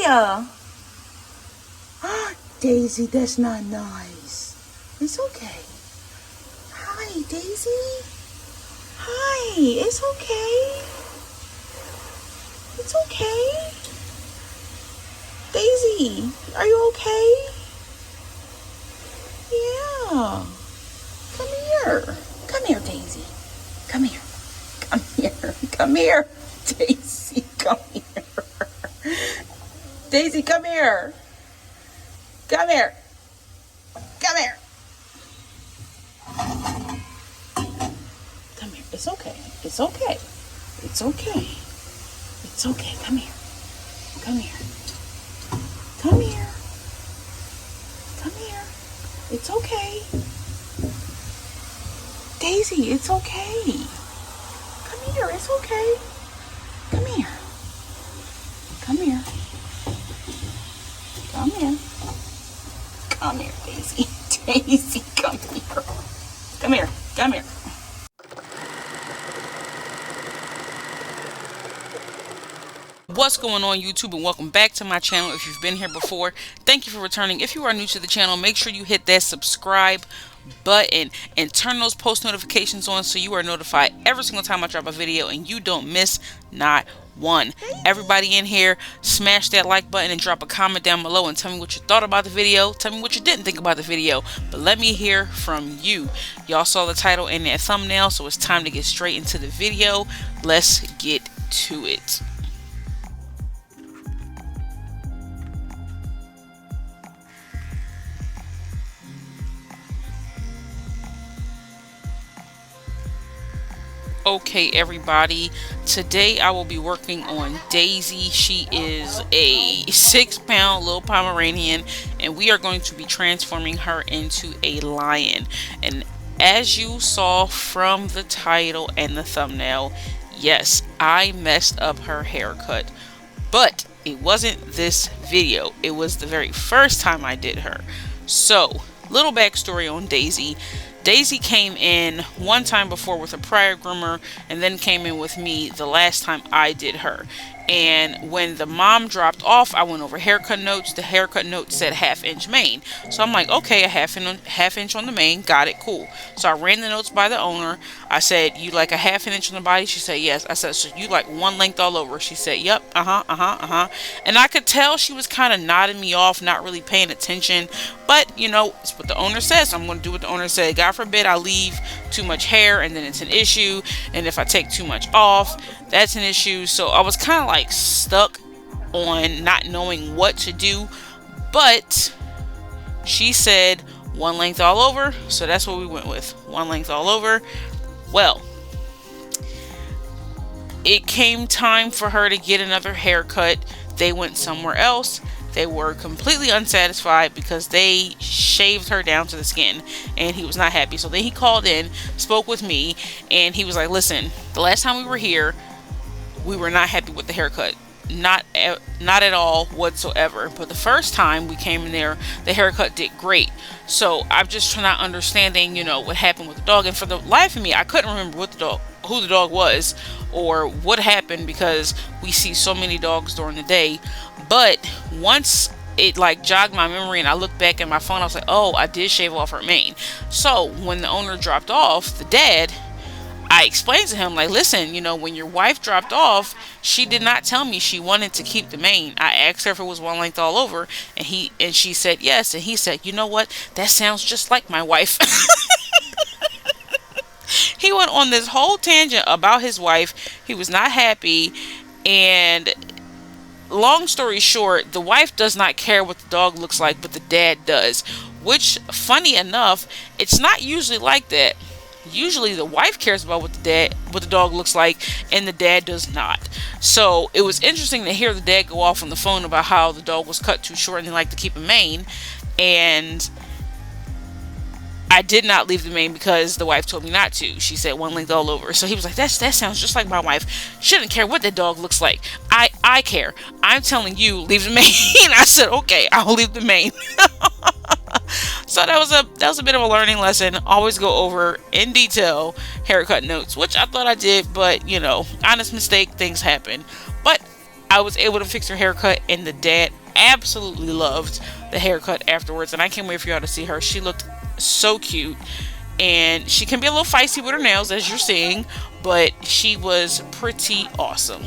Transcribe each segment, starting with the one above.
here. Daisy, that's not nice. It's okay. Hi, Daisy. Hi, it's okay. It's okay. Daisy, are you okay? Yeah. Come here. Come here, Daisy. Come here. Come here. Come here. Daisy, come here. Daisy, come here. Come here. Come here. Come here. It's okay. It's okay. It's okay. It's okay. Come here. Come here. Come here. Come here. It's okay. Daisy, it's okay. Come here. It's okay. Come here. Come here. Come here. Come here, Daisy. Daisy, come here. Come here. Come here. What's going on, YouTube, and welcome back to my channel. If you've been here before, thank you for returning. If you are new to the channel, make sure you hit that subscribe button and turn those post notifications on so you are notified every single time I drop a video and you don't miss not one. Everybody in here, smash that like button and drop a comment down below and tell me what you thought about the video. Tell me what you didn't think about the video, but let me hear from you. Y'all saw the title and that thumbnail, so it's time to get straight into the video. Let's get to it. Okay, everybody, today I will be working on Daisy. She is a 6-pound little Pomeranian, and we are going to be transforming her into a lion. And as you saw from the title and the thumbnail, yes, I messed up her haircut, but it wasn't this video. It was the very first time I did her. So, little backstory on Daisy. Daisy came in one time before with a prior groomer and then came in with me the last time I did her. And when the mom dropped off, I went over haircut notes. The haircut note said 1/2 inch mane. So I'm like, okay, a half inch on the mane. Got it, cool. So I ran the notes by the owner. I said, you like a 1/2 inch on the body? She said, yes. I said, so you like one length all over? She said, yep. And I could tell she was kind of nodding me off, not really paying attention. But, you know, it's what the owner says. So I'm going to do what the owner said. God forbid I leave too much hair and then it's an issue. And if I take too much off, that's an issue. So I was kind of like stuck on not knowing what to do. But she said one length all over. So that's what we went with. One length all over. Well, it came time for her to get another haircut. They went somewhere else. They were completely unsatisfied because they shaved her down to the skin and he was not happy. So then he called in, spoke with me, and he was like, listen, the last time we were here, we were not happy with the haircut. Not at all whatsoever. But the first time we came in there, the haircut did great. So I'm just not understanding, you know, what happened with the dog. And for the life of me, I couldn't remember who the dog was or what happened because we see so many dogs during the day. But once it like jogged my memory and I looked back at my phone, I was like, oh, I did shave off her mane. So when the owner dropped off, the dad, I explained to him, like, listen, you know, when your wife dropped off, she did not tell me she wanted to keep the mane. I asked her if it was one length all over, and she said yes. And he said, you know what? That sounds just like my wife. He went on this whole tangent about his wife. He was not happy, and long story short, the wife does not care what the dog looks like, but the dad does. Which, funny enough, it's not usually like that. Usually the wife cares about what the dog looks like, and the dad does not. So it was interesting to hear the dad go off on the phone about how the dog was cut too short and he liked to keep a mane. And I did not leave the mane because the wife told me not to. She said one length all over. So he was like, that sounds just like my wife. Shouldn't care what the dog looks like. I care. I'm telling you, leave the mane. I said, okay, I'll leave the mane. So that was a bit of a learning lesson. Always go over in detail haircut notes, which I thought I did, but you know, honest mistake, things happen. But I was able to fix her haircut, and the dad absolutely loved the haircut afterwards. And I can't wait for y'all to see her. She looked so cute, and she can be a little feisty with her nails, as you're seeing, but she was pretty awesome.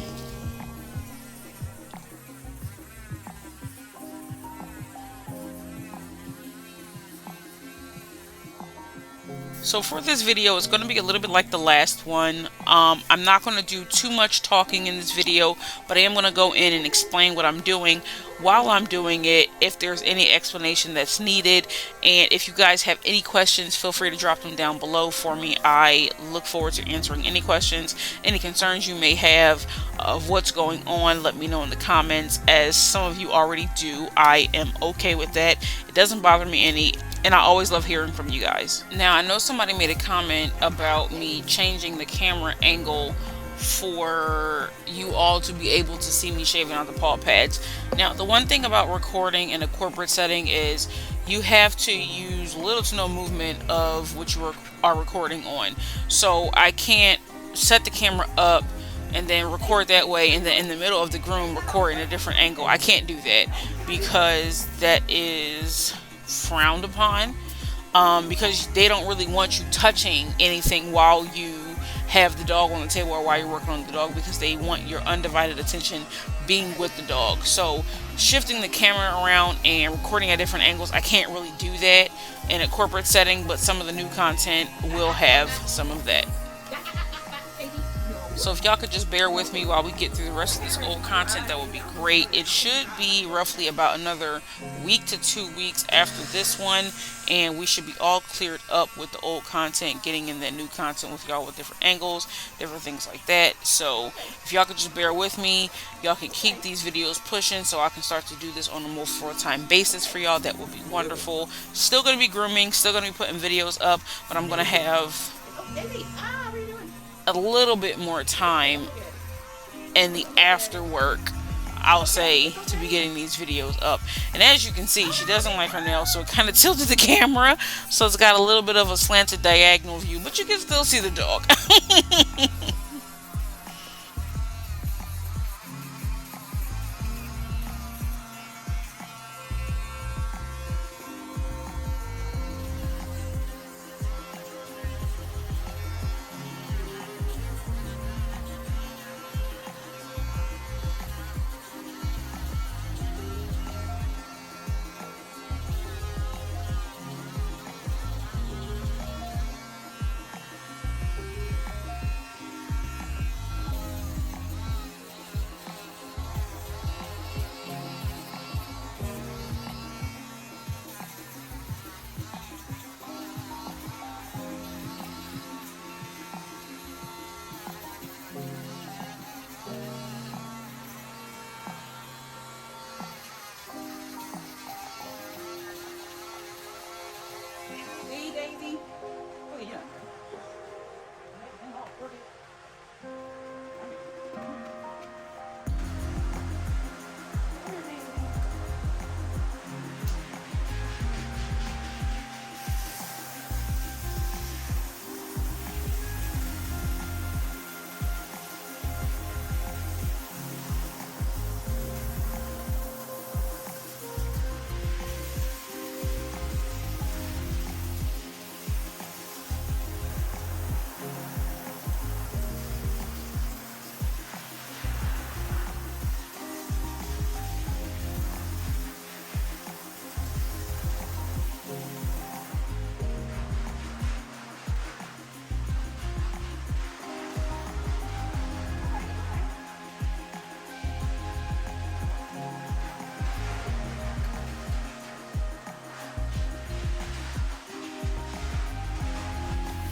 So for this video, it's going to be a little bit like the last one. I'm not going to do too much talking in this video, but I am going to go in and explain what I'm doing while I'm doing it, if there's any explanation that's needed. And if you guys have any questions, feel free to drop them down below for me. I look forward to answering any questions, any concerns you may have of what's going on. Let me know in the comments. As some of you already do, I am okay with that. It doesn't bother me any, and I always love hearing from you guys. Now, I know somebody made a comment about me changing the camera angle for you all to be able to see me shaving out the paw pads. Now, the one thing about recording in a corporate setting is you have to use little to no movement of what you are recording on. So I can't set the camera up and then record that way, and then in the middle of the groom record in a different angle. I can't do that because that is frowned upon, because they don't really want you touching anything while you have the dog on the table or while you're working on the dog, because they want your undivided attention being with the dog. So shifting the camera around and recording at different angles, I can't really do that in a corporate setting, but some of the new content will have some of that. So if y'all could just bear with me while we get through the rest of this old content, that would be great. It should be roughly about another week to 2 weeks after this one, and we should be all cleared up with the old content, getting in that new content with y'all with different angles, different things like that. So if y'all could just bear with me, y'all can keep these videos pushing so I can start to do this on a more full-time basis for y'all. That would be wonderful. Still going to be grooming, still going to be putting videos up, but I'm going to have a little bit more time in the after work, I'll say, to be getting these videos up. And as you can see, she doesn't like her nails, so it kind of tilted the camera, so it's got a little bit of a slanted diagonal view, but you can still see the dog.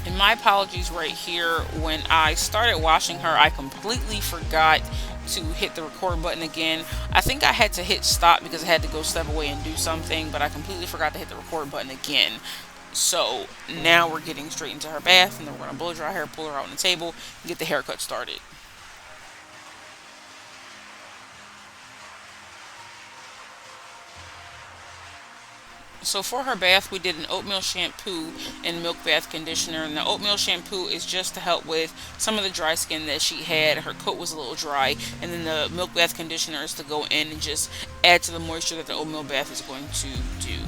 And my apologies right here. When I started washing her, I completely forgot to hit the record button again. I think I had to hit stop because I had to go step away and do something, but I completely forgot to hit the record button again. So now we're getting straight into her bath, and then we're going to blow dry her, pull her out on the table, and get the haircut started. So for her bath, we did an oatmeal shampoo and milk bath conditioner. And the oatmeal shampoo is just to help with some of the dry skin that she had. Her coat was a little dry. And then the milk bath conditioner is to go in and just add to the moisture that the oatmeal bath is going to do.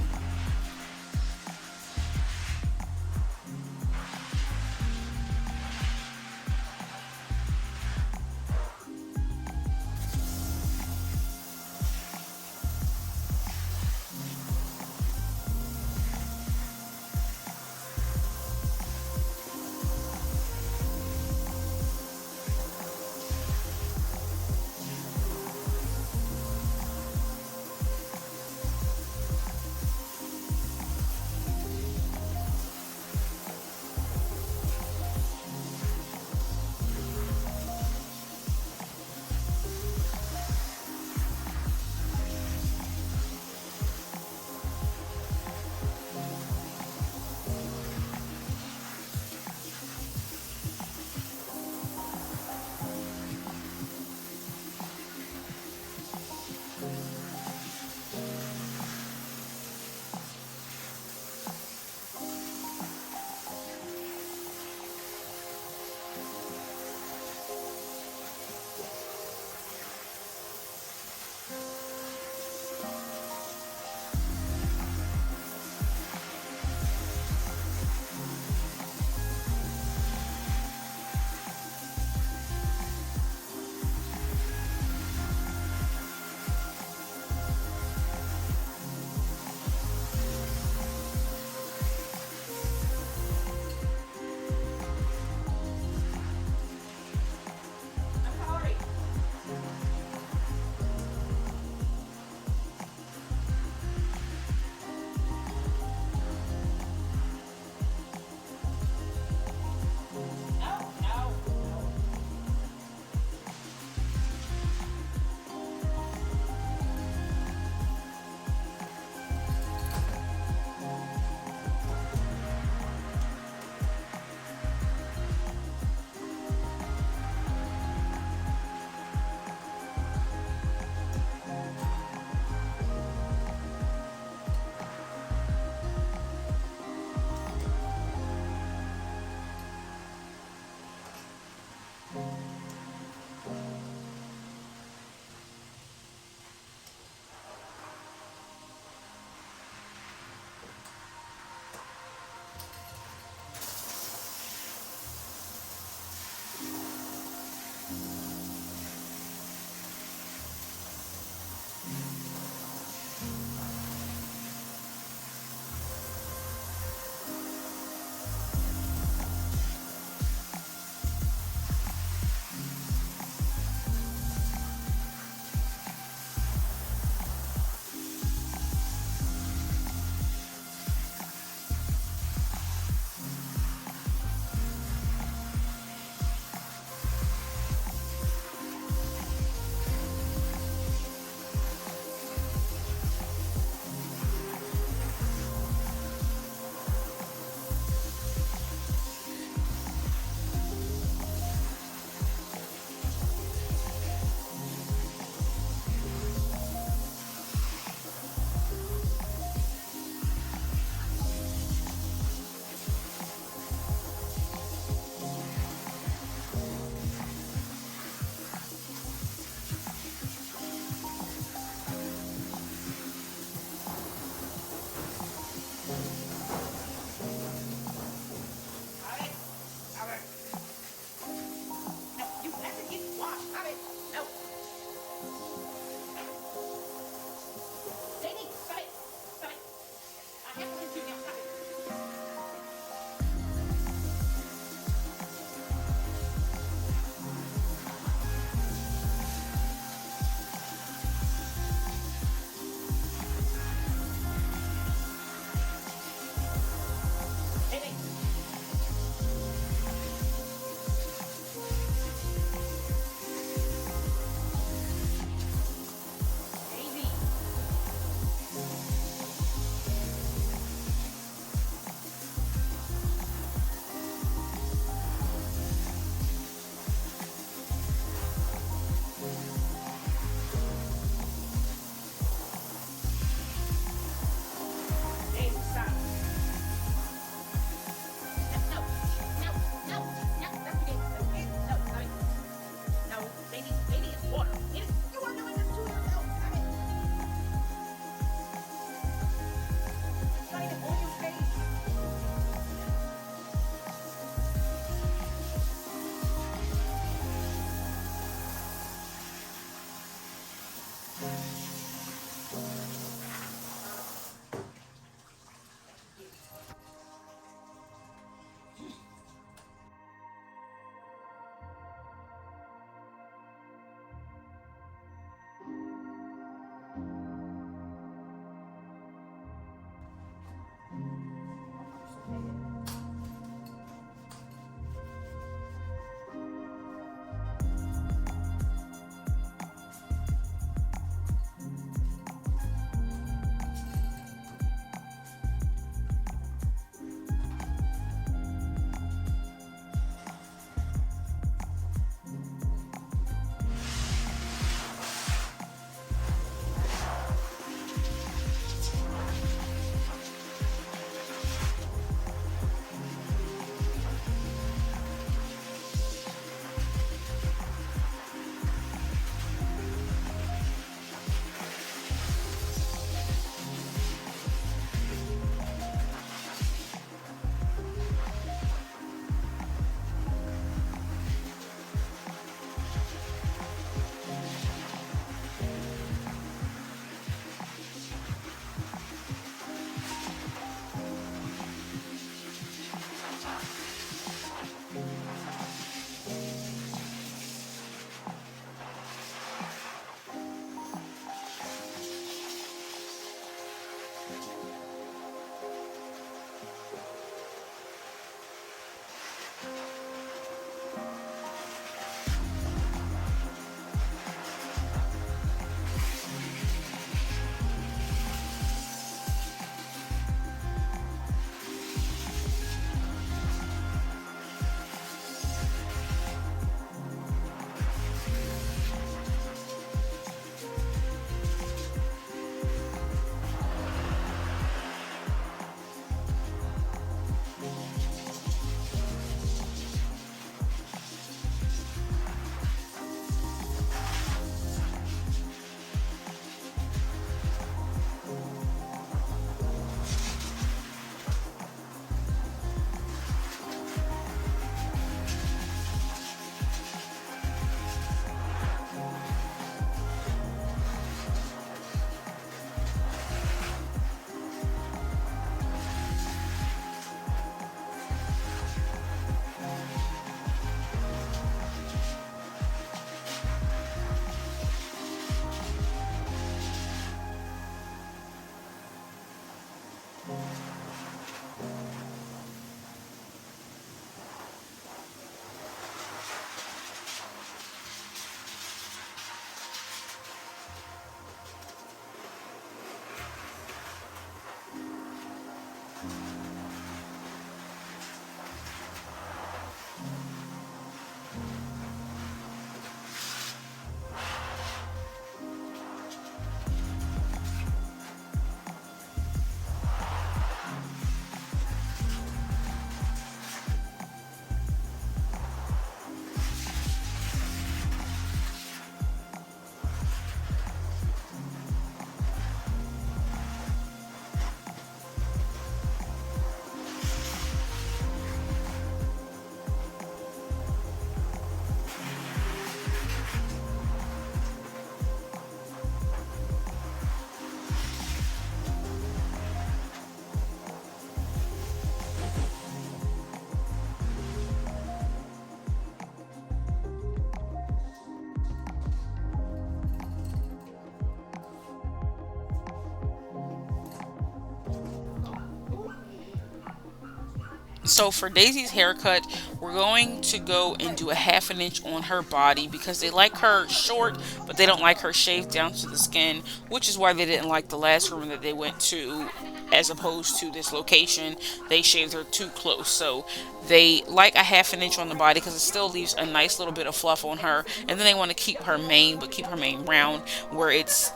So for Daisy's haircut, we're going to go and do a half an inch on her body because they like her short, but they don't like her shaved down to the skin, which is why they didn't like the last room that they went to as opposed to this location. They shaved her too close. So they like a half an inch on the body because it still leaves a nice little bit of fluff on her. And then they want to keep her mane, but keep her mane round where it's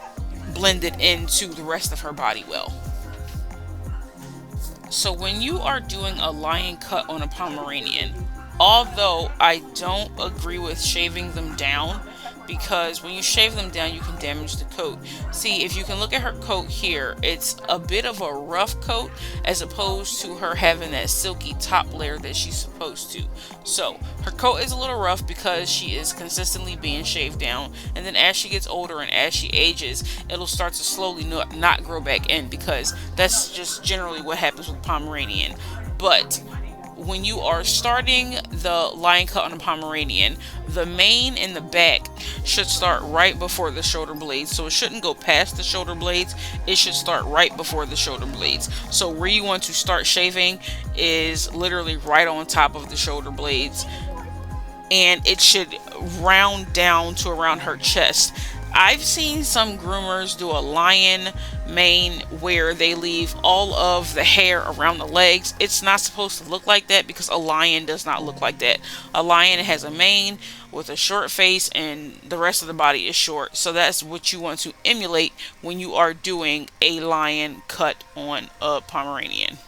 blended into the rest of her body well. So when you are doing a lion cut on a Pomeranian, although I don't agree with shaving them down, because when you shave them down you can damage the coat. See, if you can look at her coat here, it's a bit of a rough coat as opposed to her having that silky top layer that she's supposed to. So her coat is a little rough because she is consistently being shaved down, and then as she gets older and as she ages, it'll start to slowly not grow back in, because that's just generally what happens with Pomeranian. But when you are starting the lion cut on a Pomeranian, the mane and the back should start right before the shoulder blades. So it shouldn't go past the shoulder blades. It should start right before the shoulder blades. So where you want to start shaving is literally right on top of the shoulder blades. And it should round down to around her chest. I've seen some groomers do a lion mane where they leave all of the hair around the legs. It's not supposed to look like that because a lion does not look like that. A lion has a mane with a short face and the rest of the body is short. So that's what you want to emulate when you are doing a lion cut on a Pomeranian.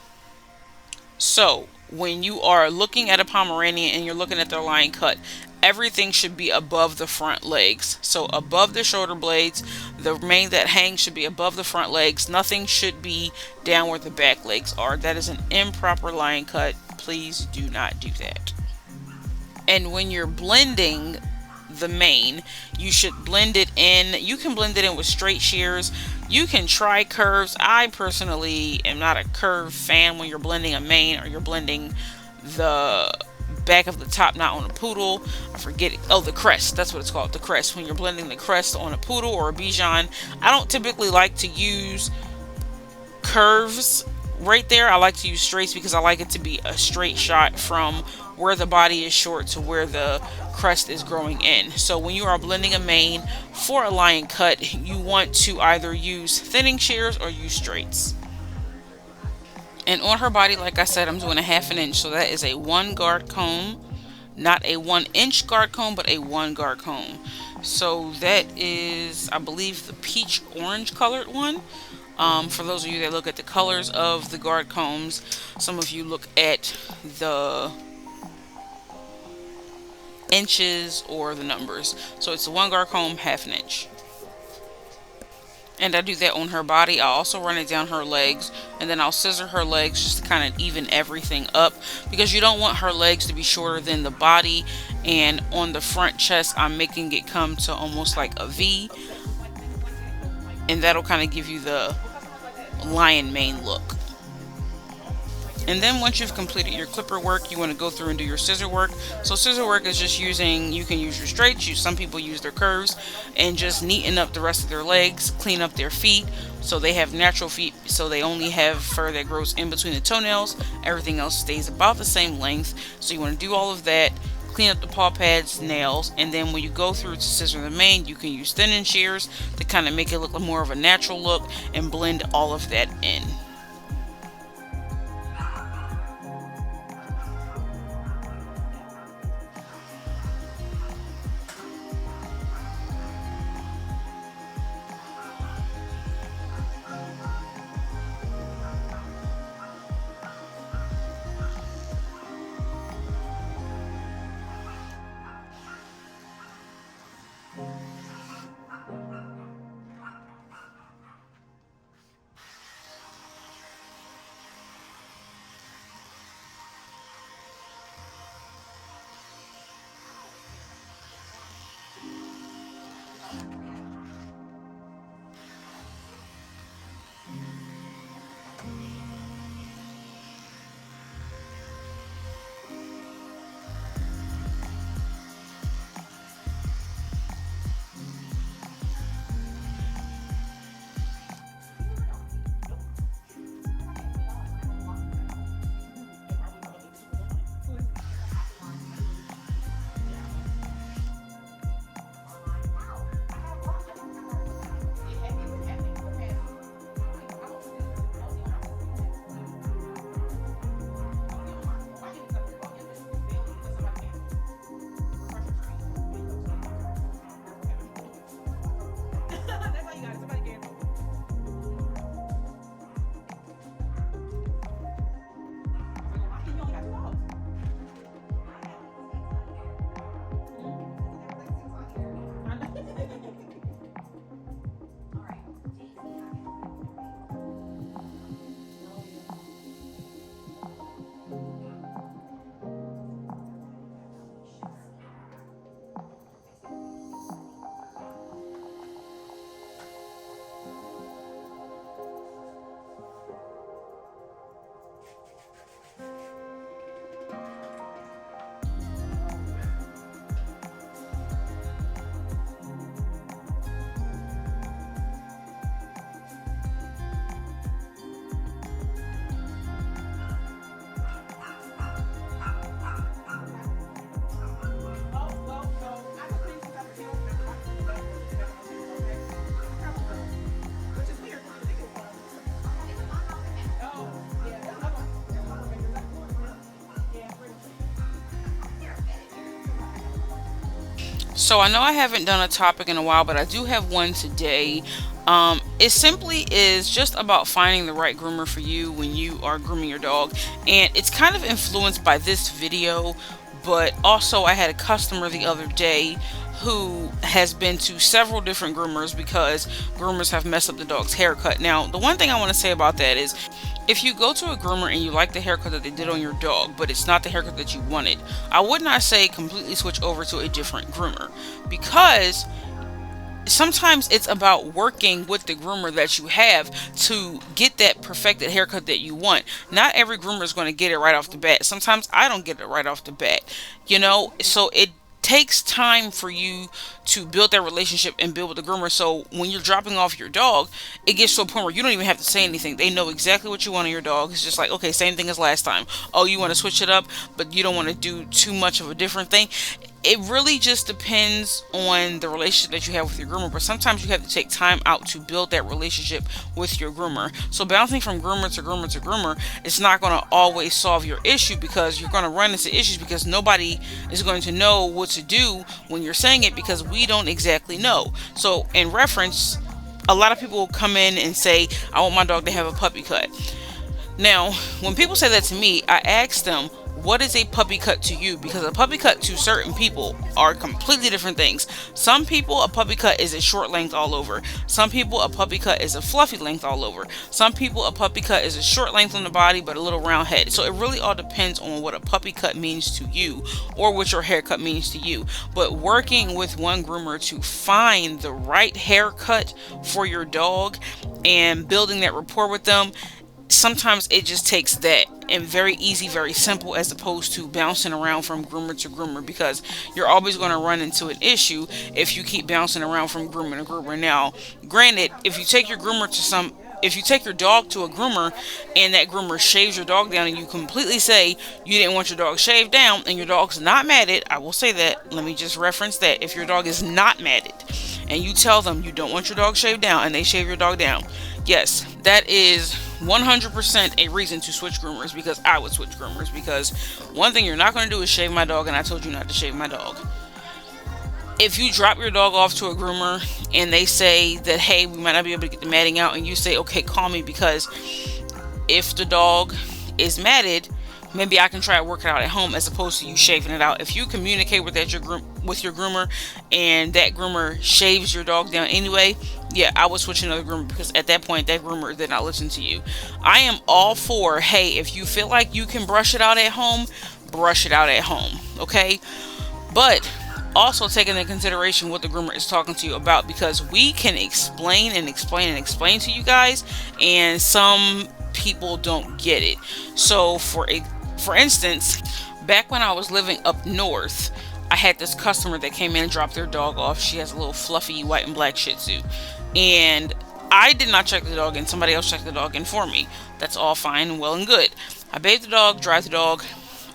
So when you are looking at a Pomeranian and you're looking at their lion cut, everything should be above the front legs. So above the shoulder blades, the mane that hangs should be above the front legs. Nothing should be down where the back legs are. That is an improper lion cut. Please do not do that. And when you're blending the mane, you should blend it in. You can blend it in with straight shears. You can try curves. I personally am not a curve fan when you're blending a mane or you're blending the back of the top knot on a poodle. I forget it. Oh, the crest. That's what it's called. The crest. When you're blending the crest on a poodle or a Bichon, I don't typically like to use curves right there. I like to use straights because I like it to be a straight shot from where the body is short to where the crest is growing in. So when you are blending a mane for a lion cut, you want to either use thinning shears or use straights. And on her body, like I said, I'm doing a half an inch. So that is a 1 guard comb, not a 1 inch guard comb, but a 1 guard comb. So that is, I believe, the peach orange colored one. For those of you that look at the colors of the guard combs, some of you look at the inches or the numbers. So it's a 1 guard comb, half an inch. And I do that on her body. I also run it down her legs, and then I'll scissor her legs just to kind of even everything up, because you don't want her legs to be shorter than the body. And on the front chest, I'm making it come to almost like a V, and that'll kind of give you the lion mane look. And then once you've completed your clipper work, you want to go through and do your scissor work. So scissor work is just using, you can use your straights, some people use their curves, and just neaten up the rest of their legs, clean up their feet so they have natural feet, so they only have fur that grows in between the toenails. Everything else stays about the same length. So you want to do all of that, clean up the paw pads, nails, and then when you go through to scissor the mane, you can use thinning shears to kind of make it look more of a natural look and blend all of that in. So I know I haven't done a topic in a while, but I do have one today. It simply is just about finding the right groomer for you when you are grooming your dog. And it's kind of influenced by this video, but also I had a customer the other day who has been to several different groomers because groomers have messed up the dog's haircut. Now, the one thing I want to say about that is if you go to a groomer and you like the haircut that they did on your dog, but it's not the haircut that you wanted, I would not say completely switch over to a different groomer, because sometimes it's about working with the groomer that you have to get that perfected haircut that you want. Not every groomer is going to get it right off the bat. Sometimes I don't get it right off the bat, so it takes time for you to build that relationship and build with the groomer. So when you're dropping off your dog, it gets to a point where you don't even have to say anything. They know exactly what you want on your dog. It's just like, okay, same thing as last time. Oh, you want to switch it up, but you don't want to do too much of a different thing. It really just depends on the relationship that you have with your groomer, but sometimes you have to take time out to build that relationship with your groomer. So bouncing from groomer to groomer to groomer, it's not going to always solve your issue, because you're going to run into issues because nobody is going to know what to do when you're saying it, because we don't exactly know. So in reference, a lot of people will come in and say, I want my dog to have a puppy cut. Now, when people say that to me, I ask them, what is a puppy cut to you? Because a puppy cut to certain people are completely different things. Some people, a puppy cut is a short length all over. Some people, a puppy cut is a fluffy length all over. Some people, a puppy cut is a short length on the body but a little round head. So it really all depends on what a puppy cut means to you, or what your haircut means to you. But working with one groomer to find the right haircut for your dog and building that rapport with them, sometimes it just takes that, and very easy, very simple, as opposed to bouncing around from groomer to groomer, because you're always going to run into an issue if you keep bouncing around from groomer to groomer. Now, granted, if you take your dog to a groomer and that groomer shaves your dog down and you completely say you didn't want your dog shaved down and your dog's not matted, I will say that, let me just reference that, if your dog is not matted and you tell them you don't want your dog shaved down and they shave your dog down, yes, that is 100% a reason to switch groomers, because I would switch groomers, because one thing you're not going to do is shave my dog, and I told you not to shave my dog. If you drop your dog off to a groomer and they say that, hey, we might not be able to get the matting out, and you say, okay, call me, because if the dog is matted, maybe I can try to work it out at home, as opposed to you shaving it out. If you communicate with your groomer and that groomer shaves your dog down anyway, yeah, I would switch another groomer, because at that point that groomer did not listen to you. I am all for, hey, if you feel like you can brush it out at home, brush it out at home, okay? But also taking into consideration what the groomer is talking to you about, because we can explain and explain and explain to you guys, and some people don't get it. So for instance, back when I was living up north, I had this customer that came in and dropped their dog off. She has a little fluffy white and black Shih Tzu, and I did not check the dog in. Somebody else checked the dog in for me. That's all fine and well and good. I bathe the dog, dry the dog.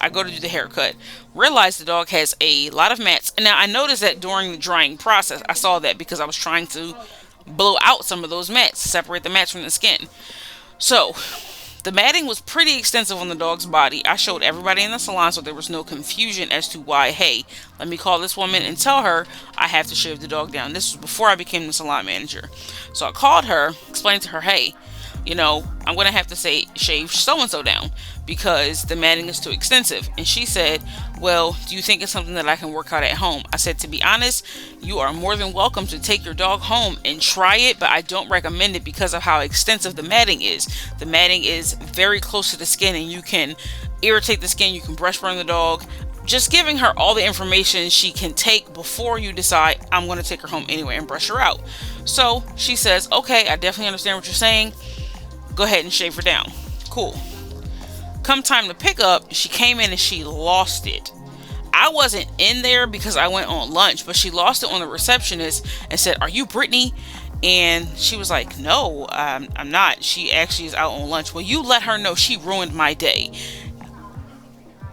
I go to do the haircut. Realize the dog has a lot of mats. And now I noticed that during the drying process, I saw that because I was trying to blow out some of those mats, separate the mats from the skin. So the matting was pretty extensive on the dog's body. I showed everybody in the salon so there was no confusion as to why, hey, let me call this woman and tell her I have to shave the dog down. This was before I became the salon manager. So I called her, explained to her, hey, I'm going to have to shave so-and-so down because the matting is too extensive. And she said, well, do you think it's something that I can work out at home? I said, to be honest, you are more than welcome to take your dog home and try it, but I don't recommend it because of how extensive the matting is. The matting is very close to the skin and you can irritate the skin, you can brush burn the dog. Just giving her all the information she can take before you decide, I'm going to take her home anyway and brush her out. So she says, okay, I definitely understand what you're saying. Go ahead and shave her down. Cool. Come time to pick up, she came in and she lost it. I wasn't in there because I went on lunch, but she lost it on the receptionist and said, are you Brittany? And she was like, no, I'm not. She actually is out on lunch. Well, you let her know, she ruined my day.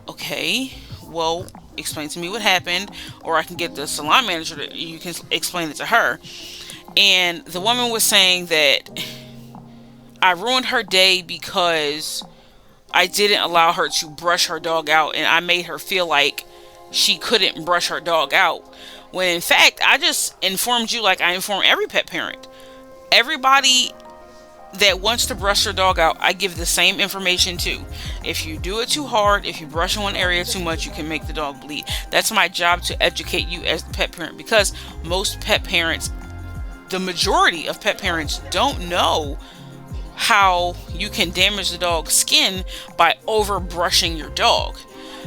Okay, well, explain to me what happened, or I can get the salon manager you can explain it to her. And the woman was saying that I ruined her day because I didn't allow her to brush her dog out, and I made her feel like she couldn't brush her dog out. When in fact, I just informed you like I inform every pet parent. Everybody that wants to brush their dog out, I give the same information to. If you do it too hard, if you brush in one area too much, you can make the dog bleed. That's my job, to educate you as the pet parent, because most pet parents, the majority of pet parents, don't know how you can damage the dog's skin by over brushing your dog.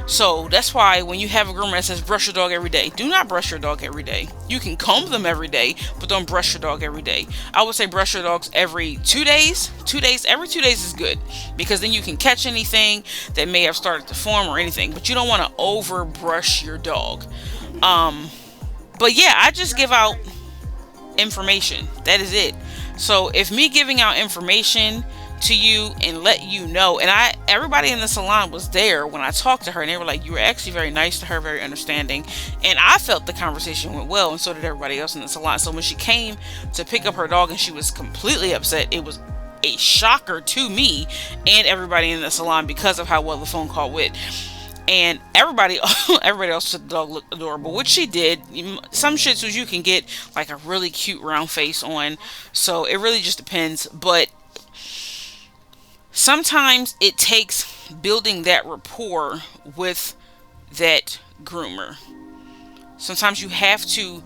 So that's why when you have a groomer that says brush your dog every day, do not brush your dog every day. You can comb them every day, but don't brush your dog every day. I would say brush your dogs every 2 days. 2 days, every 2 days is good, because then you can catch anything that may have started to form or anything, but you don't want to over brush your dog. But yeah, I just give out information. That is it. So if me giving out information to you and let you know, and everybody in the salon was there when I talked to her, and they were like, you were actually very nice to her, very understanding, and I felt the conversation went well, and so did everybody else in the salon. So when she came to pick up her dog and she was completely upset, it was a shocker to me and everybody in the salon because of how well the phone call went. And everybody else said the dog looked adorable, which she did. Some Shih Tzus you can get like a really cute round face on, so it really just depends. But sometimes it takes building that rapport with that groomer. Sometimes you have to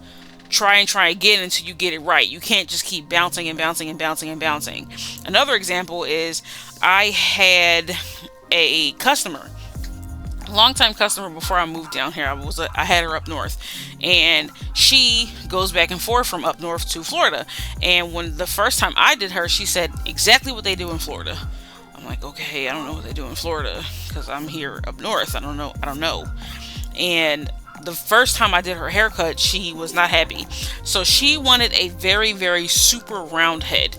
try again until you get it right. You can't just keep bouncing and bouncing and bouncing and bouncing. Another example is I had a customer, longtime customer before I moved down here. I had her up north, and she goes back and forth from up north to Florida. And when the first time I did her, she said exactly what they do in Florida. I'm like, okay, I don't know what they do in Florida because I'm here up north. I don't know. And the first time I did her haircut, she was not happy. So she wanted a very, very super round head.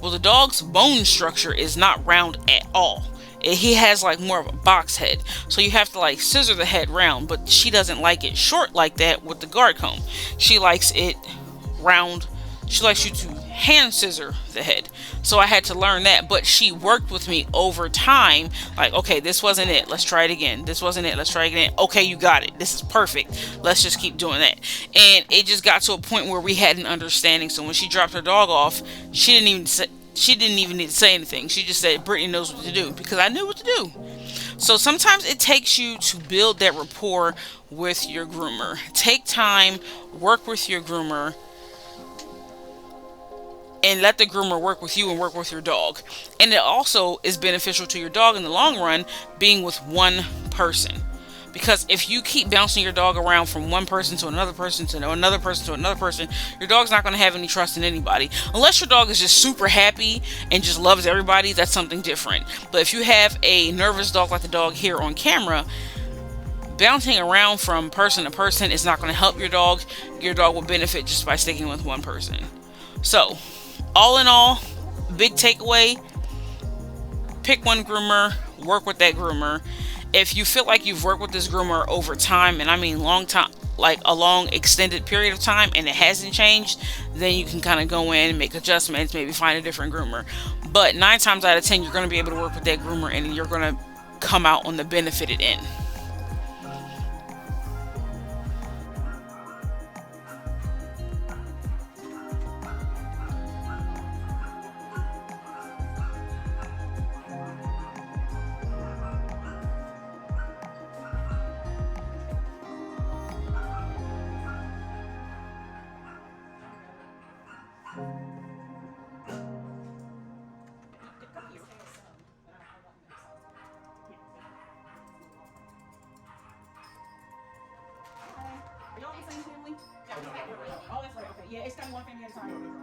Well, the dog's bone structure is not round at all. He has like more of a box head, so you have to like scissor the head round, but she doesn't like it short like that with the guard comb. She likes it round. She likes you to hand scissor the head. So I had to learn that, but she worked with me over time. Like, okay, this wasn't it, let's try it again. This wasn't it, let's try it again. Okay, you got it, this is perfect, let's just keep doing that. And it just got to a point where we had an understanding. So when she dropped her dog off, she didn't even need to say anything. She just said, Brittany knows what to do, because I knew what to do. So sometimes it takes you to build that rapport with your groomer. Take time, work with your groomer, and let the groomer work with you and work with your dog. And it also is beneficial to your dog in the long run, being with one person. Because if you keep bouncing your dog around from one person to another person to another person to another person, your dog's not going to have any trust in anybody. Unless your dog is just super happy and just loves everybody, that's something different. But if you have a nervous dog like the dog here on camera, bouncing around from person to person is not going to help your dog. Your dog will benefit just by sticking with one person. So, all in all, big takeaway, pick one groomer, work with that groomer. If you feel like you've worked with this groomer over time, and I mean long time, like a long extended period of time, and it hasn't changed, then you can kind of go in and make adjustments, maybe find a different groomer. But 9 times out of 10, you're going to be able to work with that groomer, and you're going to come out on the benefited end. Yeah, it's kind of one family at a time.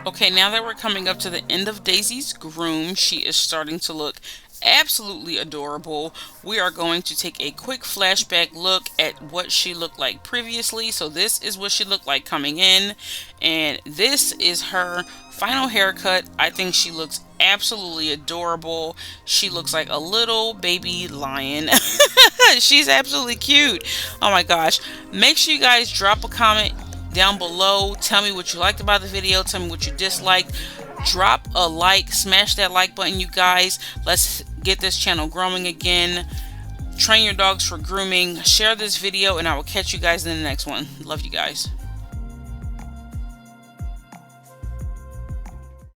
Okay, now that we're coming up to the end of Daisy's groom, she is starting to look absolutely adorable. We are going to take a quick flashback look at what she looked like previously. So this is what she looked like coming in, and this is her final haircut. I think she looks absolutely adorable. She looks like a little baby lion. She's absolutely cute. Oh my gosh. Make sure you guys drop a comment down below. Tell me what you liked about the video. Tell me what you disliked. Drop a like. Smash that like button, you guys. Let's get this channel growing again. Train your dogs for grooming. Share this video, and I will catch you guys in the next one. Love you guys.